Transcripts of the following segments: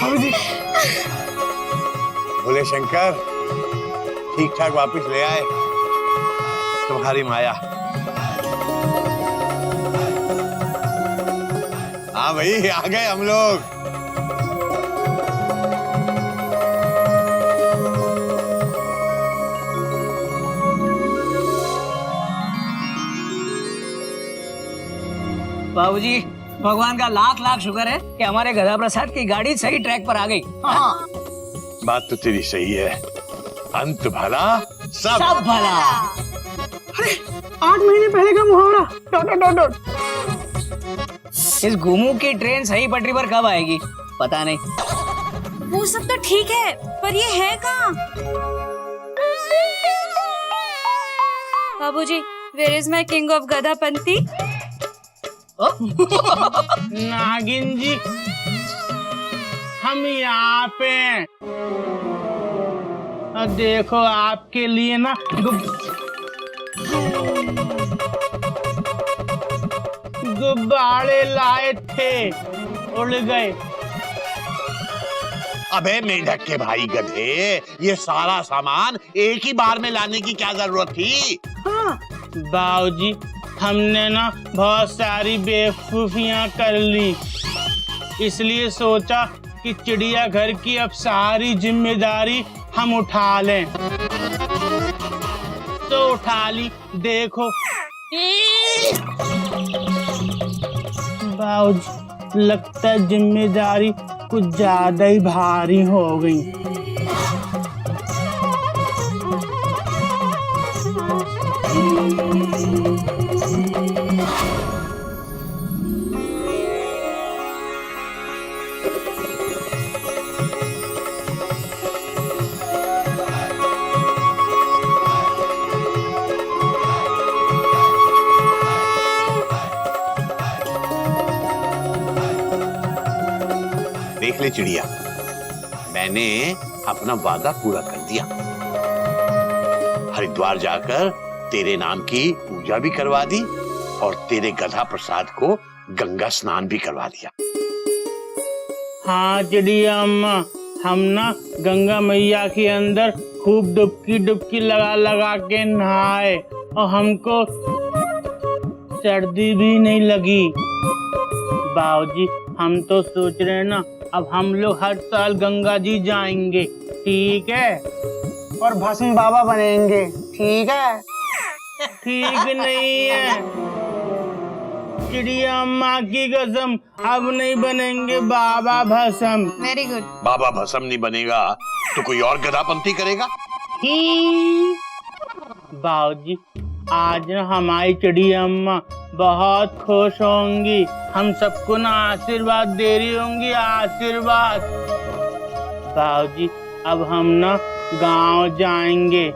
बाबूजी। भोले शंकर ठीक ठाक वापस ले आए तुम्हारी माया। हाँ भाई आ गए हम लोग। बाबूजी भगवान का लाख लाख शुक्र है कि हमारे गधा प्रसाद की गाड़ी सही ट्रैक पर आ गई। हाँ। बात तो तेरी सही है, अंत भला सब भला। अरे 8 महीने पहले का मुहावरा डॉट डॉट डॉट। इस घुमू की ट्रेन सही पटरी पर कब आएगी पता नहीं। वो सब तो ठीक है पर ये है कहाँ? Babuji, where is my king of गधापंती? नागिन जी हम यहाँ पे हैं। देखो आपके लिए ना गुब्बारे लाए थे, उड़ गए। अबे मेढक के भाई गधे, ये सारा सामान एक ही बार में लाने की क्या जरूरत थी? हाँ बाबूजी हमने ना बहुत सारी बेवकूफियां कर ली, इसलिए सोचा कि चिड़ियाघर की अब सारी जिम्मेदारी हम उठा लें। तो उठा ली, देखो बाबूजी लगता है जिम्मेदारी कुछ ज्यादा ही भारी हो गई। देख ले चिड़िया, मैंने अपना वादा पूरा कर दिया। हरिद्वार जाकर तेरे नाम की पूजा भी करवा दी और तेरे गधा प्रसाद को गंगा स्नान भी करवा दिया। हाँ चिड़िया अम्मा, हम ना गंगा मैया के अंदर खूब डुबकी डुबकी लगा लगा के नहाए और हमको सर्दी भी नहीं लगी। बाबूजी हम तो सोच रहे हैं ना अब हम लोग हर साल गंगा जी जाएंगे, ठीक है? और भस्म बाबा बनेंगे, ठीक है? ठीक नहीं है चिड़िया अम्मा की कसम, अब नहीं बनेंगे बाबा भस्म। Very good. बाबा भस्म नहीं बनेगा तो कोई और गधापंथी करेगा। बाबूजी आज ना हमारी चिड़िया अम्मा बहुत खुश होंगी, हम सबको ना आशीर्वाद दे रही होंगी, आशीर्वाद। बाबूजी अब हम ना गांव जाएंगे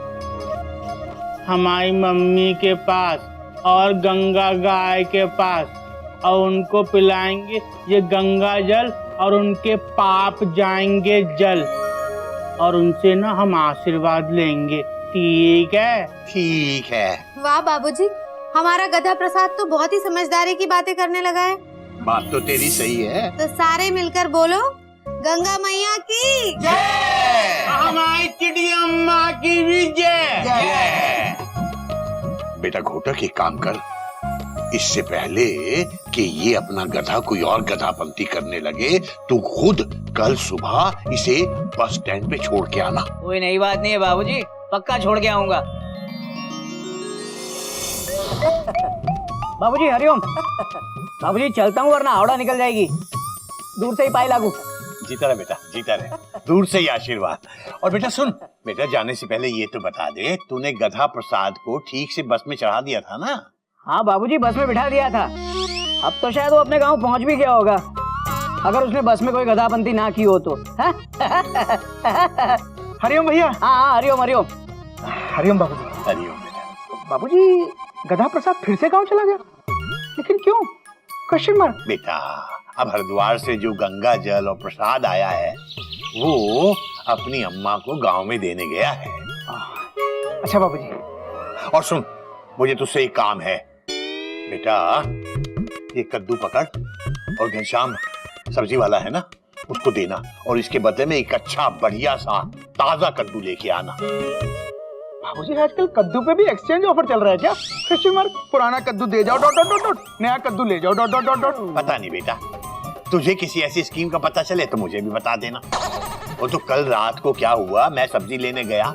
हमारी मम्मी के पास और गंगा गाय के पास, और उनको पिलाएंगे ये गंगा जल और उनके पाप जाएंगे जल, और उनसे ना हम आशीर्वाद लेंगे, ठीक है? ठीक है। वाह बाबूजी, हमारा गधा प्रसाद तो बहुत ही समझदारी की बातें करने लगा है। बात तो तेरी सही है। तो सारे मिलकर बोलो, गंगा मैया की जय। हमारी चिड़िया अम्मा की भी जय। जय। बेटा घोटक एक काम कर, इससे पहले कि ये अपना गधा कोई और गधापंथी करने लगे, तू खुद कल सुबह इसे बस स्टैंड पे छोड़ के आना। कोई नई बात नहीं है बाबूजी, पक्का छोड़ के आऊंगा। बाबूजी हरिओम। बाबूजी चलता हूँ वरना हावड़ा निकल जाएगी। दूर से ही पाई लागू। जीता रहे बेटा, जीता रहे, दूर से ही आशीर्वाद। और बेटा सुन, बेटा जाने से पहले ये तो बता दे, तूने गधा प्रसाद को ठीक से बस में चढ़ा दिया था ना? हाँ बाबूजी बस में बिठा दिया था। अब तो शायद वो अपने गांव पहुंच भी गया होगा, अगर उसने बस में कोई गधापंथी ना की हो तो। हरिओम भैया। हाँ हाँ हरिओम हरिओम। हरिओम बाबूजी। हरिओम बेटा। बाबूजी गधा प्रसाद फिर से गांव चला गया, लेकिन क्यों? Question mark. बेटा अब हरिद्वार से जो गंगा जल और प्रसाद आया है वो अपनी अम्मा को गांव में देने गया है। अच्छा बाबूजी। और सुन, मुझे तुझसे एक काम है बेटा, ये कद्दू पकड़ और घनश्याम सब्जी वाला है ना, उसको देना और इसके बदले में एक अच्छा बढ़िया सा ताजा कद्दू लेके आना। बाबूजी आजकल कद्दू पे भी एक्सचेंज ऑफर चल रहा है क्या? Question mark. पुराना कद्दू दे जाओ डॉट डॉट डॉट डॉट, नया कद्दू ले जाओ डॉट डॉट डॉट डॉट। पता नहीं बेटा, तुझे किसी ऐसी स्कीम का पता चले तो मुझे भी बता देना। वो तो कल रात को क्या हुआ, मैं सब्जी लेने गया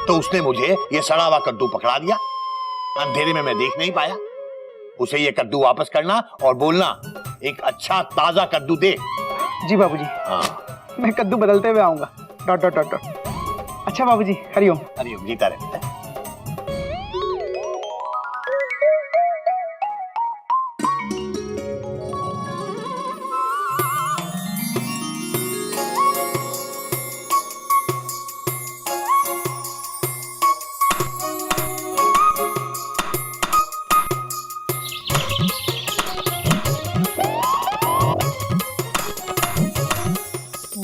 तो उसने मुझे ये सड़ा हुआ कद्दू पकड़ा दिया। अंधेरे में मैं देख नहीं पाया। उसे ये कद्दू वापस करना और बोलना एक अच्छा ताजा कद्दू दे। जी बाबूजी। हाँ, मैं कद्दू बदलते हुए आऊंगा डॉट डॉट डॉट डॉट। अच्छा बाबूजी, हरिओम। हरिओम, जीता रहे।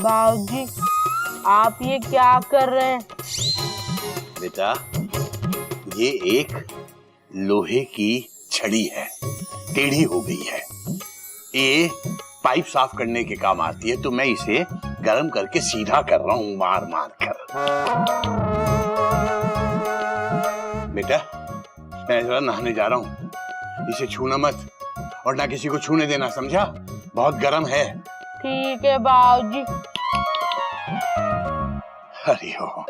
बाबूजी आप ये क्या कर रहे हैं? बेटा ये एक लोहे की छड़ी है, टेढ़ी हो गई है। ये पाइप साफ करने के काम आती है, तो मैं इसे गर्म करके सीधा कर रहा हूं मार मार कर। बेटा मैं जरा नहाने जा रहा हूं, इसे छूना मत और ना किसी को छूने देना, समझा? बहुत गर्म है। ठीक है बाबूजी। हरिओम।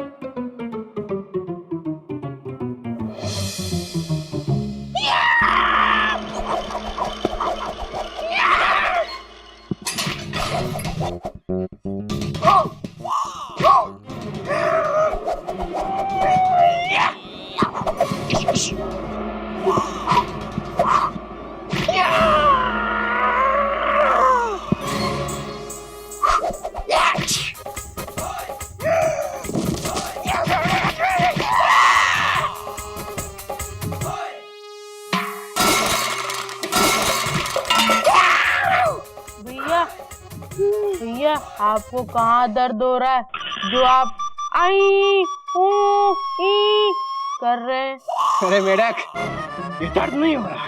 भैया आपको कहाँ दर्द हो रहा है जो आप आई ऊ ई कर रहे हैं? अरे मेढक, ये दर्द नहीं हो रहा,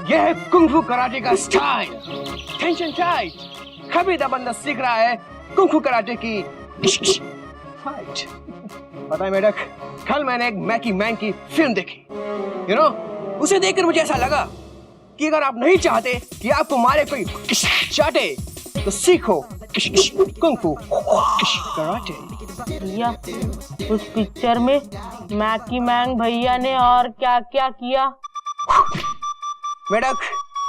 ये है कुंग-फू कराटे का स्टाइल। Tension tight. कबीरा बंदा सीख रहा है कुंग-फू कराटे की फाइट। पता है मेढक, कल मैंने एक मैकी मैंग की फिल्म देखी। यू नो, उसे देखकर मुझे ऐसा लगा कि अगर आप नहीं चाहते कि आपको मारे कोई चाटे, तो सीखो कुंग-फू कराटे। भैया उस पिक्चर में मैकी मैंग भैया ने और क्या क्या किया? मेढक,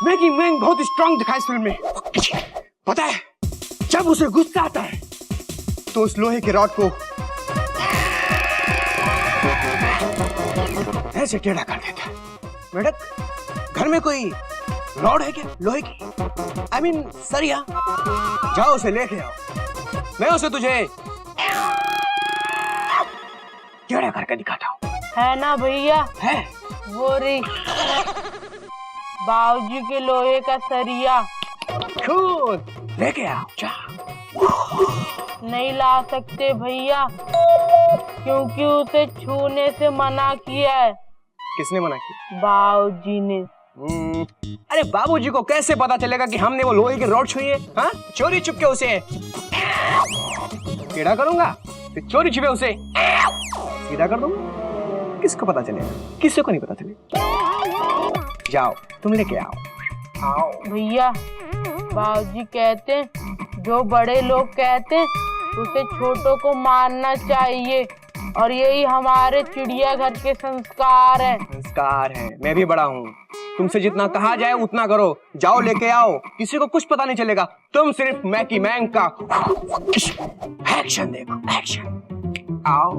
मैकी मैंग बहुत स्ट्रांग दिखा इस फिल्म में। पता है, जब उसे गुस्सा आता है तो उस लोहे के रॉड को ऐसे टेढ़ा कर देता है। मेढक, घर में कोई रॉड है क्या लोहे की? I mean, सरिया। जाओ उसे लेके आओ, मैं उसे तुझे टेढ़ा करके दिखाता हूँ। है ना भैया? है। वो री बाबूजी के लोहे का सरिया। कूल, लेके आओ जा। नहीं ला सकते भैया, क्योंकि उसे छूने से मना किया है। किसने मना किया? बाबूजी ने। अरे बाबूजी को कैसे पता चलेगा कि हमने वो लोहे की रॉड छुई है? हाँ? चोरी छुप के उसे टेढ़ा करूंगा, फिर चोरी छुपे उसे सीधा कर दूंगा। किसको पता चलेगा? किसी को नहीं पता चलेगा। जाओ तुम लेके आओ। आओ भैया, बाबूजी कहते हैं जो बड़े लोग कहते हैं उसे छोटों को मानना चाहिए, और यही हमारे चिड़ियाघर के संस्कार है। संस्कार है। मैं भी बड़ा हूँ, तुमसे जितना कहा जाए उतना करो। जाओ लेके आओ, किसी को कुछ पता नहीं चलेगा। तुम सिर्फ मैकी मैंग का एक्शन देखो, एक्शन। आओ।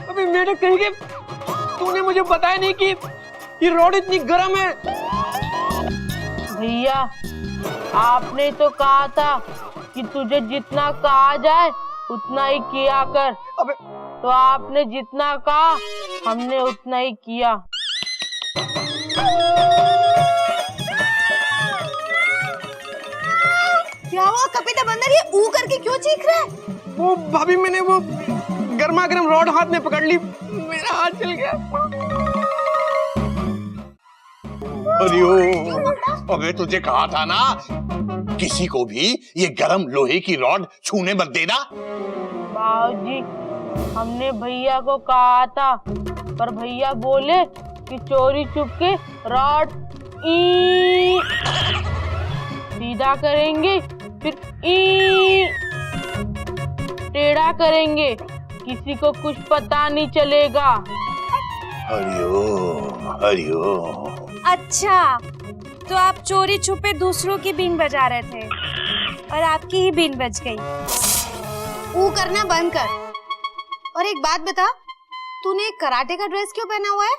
अबे मेरे कहेंगे, तूने मुझे बताया नहीं कि ये रोड इतनी गर्म है। भैया आपने तो कहा था कि तुझे जितना कहा जाए उतना ही किया कर। अबे तो आपने जितना कहा हमने उतना ही किया। क्या हुआ कपिता बंदर, ये ऊ करके क्यों चीख रहा है? वो भाभी, मैंने वो गर्मा गर्म रॉड हाथ में पकड़ ली, मेरा हाथ जल गया। अरे अबे तुझे कहा था ना किसी को भी ये गरम लोहे की रॉड छूने मत देना। बाबूजी, हमने भैया को कहा था, पर भैया बोले कि चोरी चुपके रॉड सीधा करेंगे, फिर टेढ़ा करेंगे, किसी को कुछ पता नहीं चलेगा। हरिओम हरिओम। अच्छा, तो आप चोरी छुपे दूसरों की बीन बजा रहे थे और आपकी ही बीन बज गई। वो करना बंद कर। और एक बात बता, तूने कराटे का ड्रेस क्यों पहना हुआ है?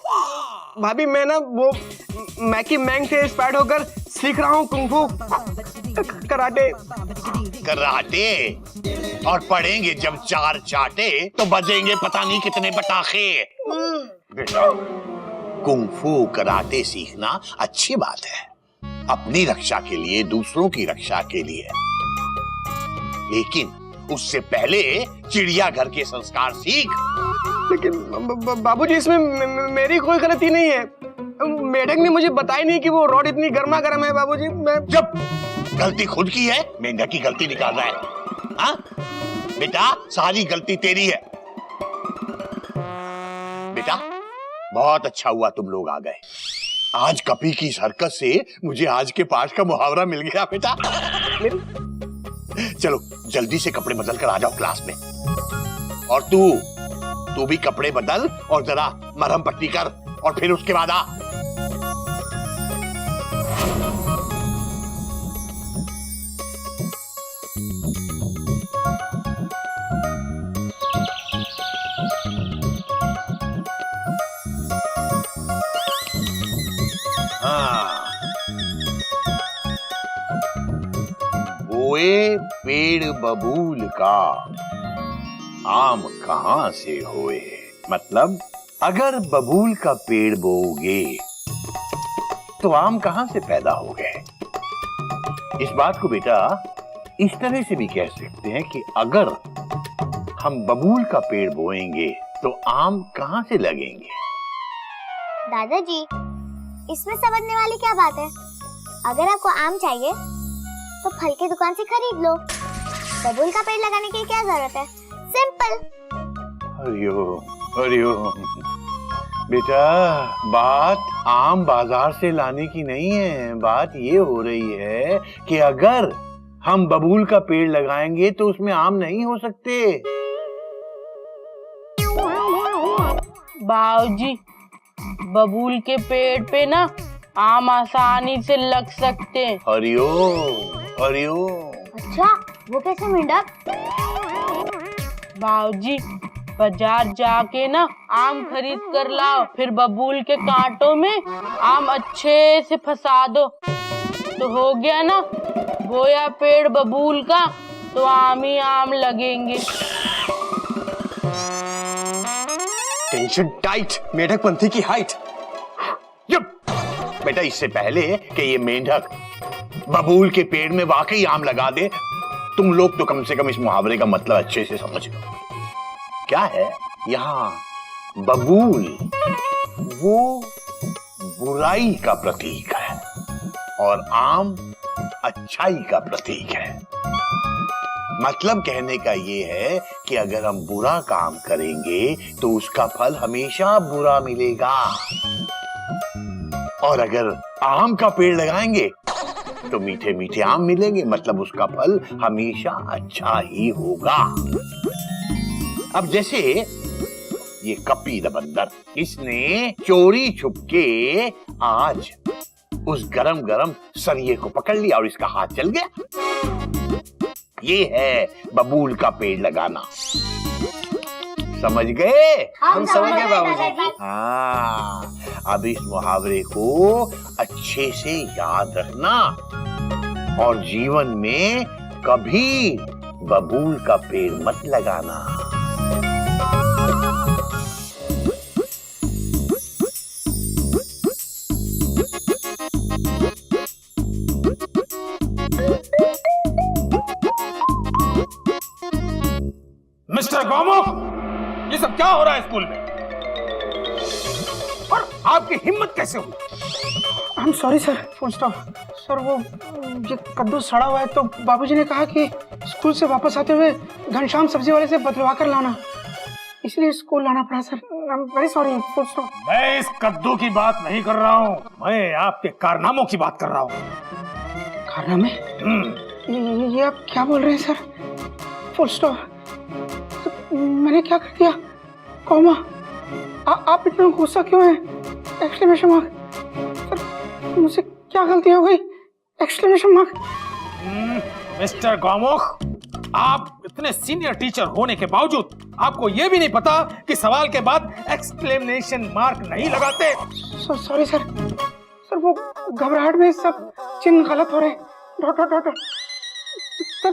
भाभी मैं ना वो मैकी मैंग से इंस्पायर्ड होकर सीख रहा हूँ कुंफू कराटे। कराटे? और पढ़ेंगे जब चार चाटे तो बजेंगे पता नहीं कितने पटाखे। बेटा, कुंफू कराटे सीखना अच्छी बात है, अपनी रक्षा के लिए, दूसरों की रक्षा के लिए, लेकिन उससे पहले चिड़ियाघर के संस्कार सीख। लेकिन बाबूजी इसमें मेरी कोई गलती नहीं है। मेढक ने मुझे बताया नहीं कि वो रॉड इतनी गर्मा गर्म है। बाबूजी मैं जब गलती खुद की है, मेंढक की गलती निकाल रहा है। हाँ बेटा, सारी गलती तेरी है। बेटा बहुत अच्छा हुआ तुम लोग आ गए। आज कपी की इस हरकत से मुझे आज के पाठ का मुहावरा मिल गया बेटा। चलो जल्दी से कपड़े बदल कर आ जाओ क्लास में। और तू भी कपड़े बदल और जरा मरहम पट्टी कर और फिर उसके बाद आ। बोए पेड़ बबूल का आम कहां से होए। मतलब अगर बबूल का पेड़ बोओगे तो आम कहां से पैदा हो गए। इस बात को बेटा इस तरह से भी कह सकते हैं कि अगर हम बबूल का पेड़ बोएंगे तो आम कहां से लगेंगे। दादाजी, इसमें समझने वाली क्या बात है। अगर आपको आम चाहिए तो फल की दुकान से खरीद लो। बबूल का पेड़ लगाने की क्या जरूरत है, सिंपल। हरिओम बेटा, बात आम बाजार से लाने की नहीं है। बात ये हो रही है कि अगर हम बबूल का पेड़ लगाएंगे तो उसमें आम नहीं हो सकते। बाबूजी, बबूल के पेड़ पे ना आम आसानी से लग सकते। हरिओम हरिओम। अच्छा, वो कैसे मेंढक? बाबूजी, बाजार जाके ना आम खरीद कर लाओ, फिर बबूल के कांटों में आम अच्छे से फंसा दो, तो हो गया ना। बोया पेड़ बबूल का तो आम ही आम लगेंगे। टेंशन टाइट, मेढक पंथी की हाइट। बेटा इससे पहले कि ये मेंढक बबूल के पेड़ में वाकई आम लगा दे, तुम लोग तो कम से कम इस मुहावरे का मतलब अच्छे से समझ लो। क्या है यहाँ बबूल वो बुराई का प्रतीक है और आम अच्छाई का प्रतीक है। मतलब कहने का ये है कि अगर हम बुरा काम करेंगे तो उसका फल हमेशा बुरा मिलेगा, और अगर आम का पेड़ लगाएंगे तो मीठे मीठे आम मिलेंगे, मतलब उसका फल हमेशा अच्छा ही होगा। अब जैसे ये कपी द बंदर, इसने चोरी छुपके आज उस गरम गरम सरिये को पकड़ लिया और इसका हाथ चल गया। ये है बबूल का पेड़ लगाना। समझ गए? हम समझ गए बाबूजी। हाँ, अब इस मुहावरे को अच्छे से याद रखना और जीवन में कभी बबूल का पेड़ मत लगाना। मिस्टर गोमुख, ये सब क्या हो रहा है स्कूल में? और आपकी हिम्मत कैसे हुई? I am sorry sir, full stop. Sir वो ये कद्दू सड़ा हुआ है तो बाबूजी ने कहा कि स्कूल से वापस आते हुए घनश्याम सब्जी वाले से बदलवा कर लाना, इसलिए स्कूल लाना पड़ा sir. I am very sorry, full stop. मैं इस कद्दू की बात नहीं कर रहा हूँ, मैं आपके कारनामों की बात कर रहा हूँ। कारनामे? ये आप क्या बोल रहे हैं सर? Full stop. मैंने क्या कर दिया? कॉमा, आप इतना गुस्सा क्यों हैं? Exclamation mark. सर मुझसे क्या गलती हो गई? Exclamation mark. मिस्टर गौमुख, आप इतने सीनियर टीचर होने के बावजूद आपको ये भी नहीं पता कि सवाल के बाद एक्सक्लेमेशन मार्क नहीं लगाते। Sorry sir. सर वो घबराहट में सब चिन्ह गलत हो रहे हैं। Dot dot dot. सर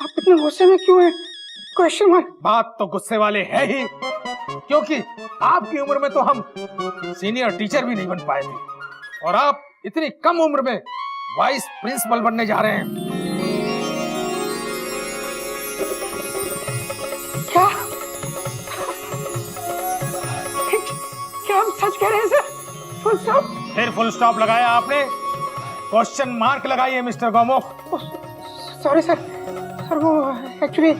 आप इतने गुस्से में क्यों हैं? Question mark. बात तो गुस्से वाले है ही, क्योंकि आपकी उम्र में तो हम सीनियर टीचर भी नहीं बन पाए थे, और आप इतनी कम उम्र में वाइस प्रिंसिपल बनने जा रहे हैं। क्या क्या आप सच कह रहे हैं सर? Full stop. फिर फुल स्टॉप लगाया आपने, क्वेश्चन मार्क लगाइए mister Gaumukh. Sorry sir. Sir वो एक्चुअली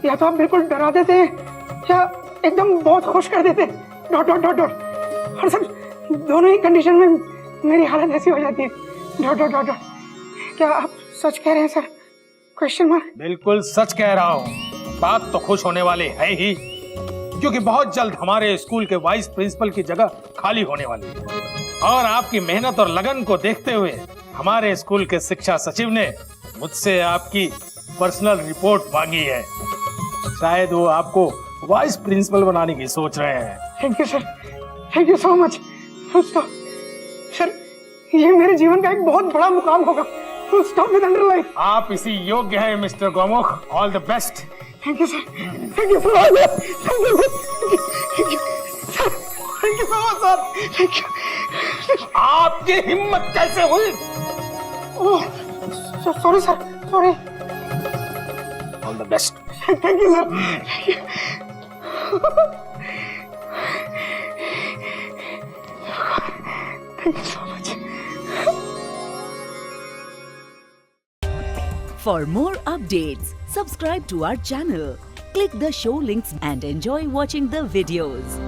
या तो आप बिल्कुल डरा देते हैं या एकदम बहुत खुश कर देते हैं। Dot dot dot dot. और सर दोनों ही कंडीशन में मेरी हालत ऐसी हो जाती है। Dot dot dot dot. क्या आप सच कह रहे हैं सर? Question mark. बिल्कुल सच कह रहा हूँ, बात तो खुश होने वाले है ही, क्योंकि बहुत जल्द हमारे स्कूल के वाइस प्रिंसिपल की जगह खाली होने वाली है, और आपकी मेहनत और लगन को देखते हुए हमारे स्कूल के शिक्षा सचिव ने मुझसे आपकी पर्सनल रिपोर्ट मांगी है। शायद वो आपको वाइस प्रिंसिपल बनाने की सोच रहे हैं। Thank you sir, thank you so much. Full stop. Sir ये मेरे जीवन का एक बहुत बड़ा मुकाम होगा। Full stop with underline. आप इसी योग्य हैं mister Gaumukh. All the best. Thank you sir, thank you so much. Thank you sir, thank you so much sir, thank you. आपकी हिम्मत कैसे हुई? Oh sorry sir, sorry. All the best. Thank you sir. Thank you so much. For more updates, subscribe to our channel, click the show links and enjoy watching the videos.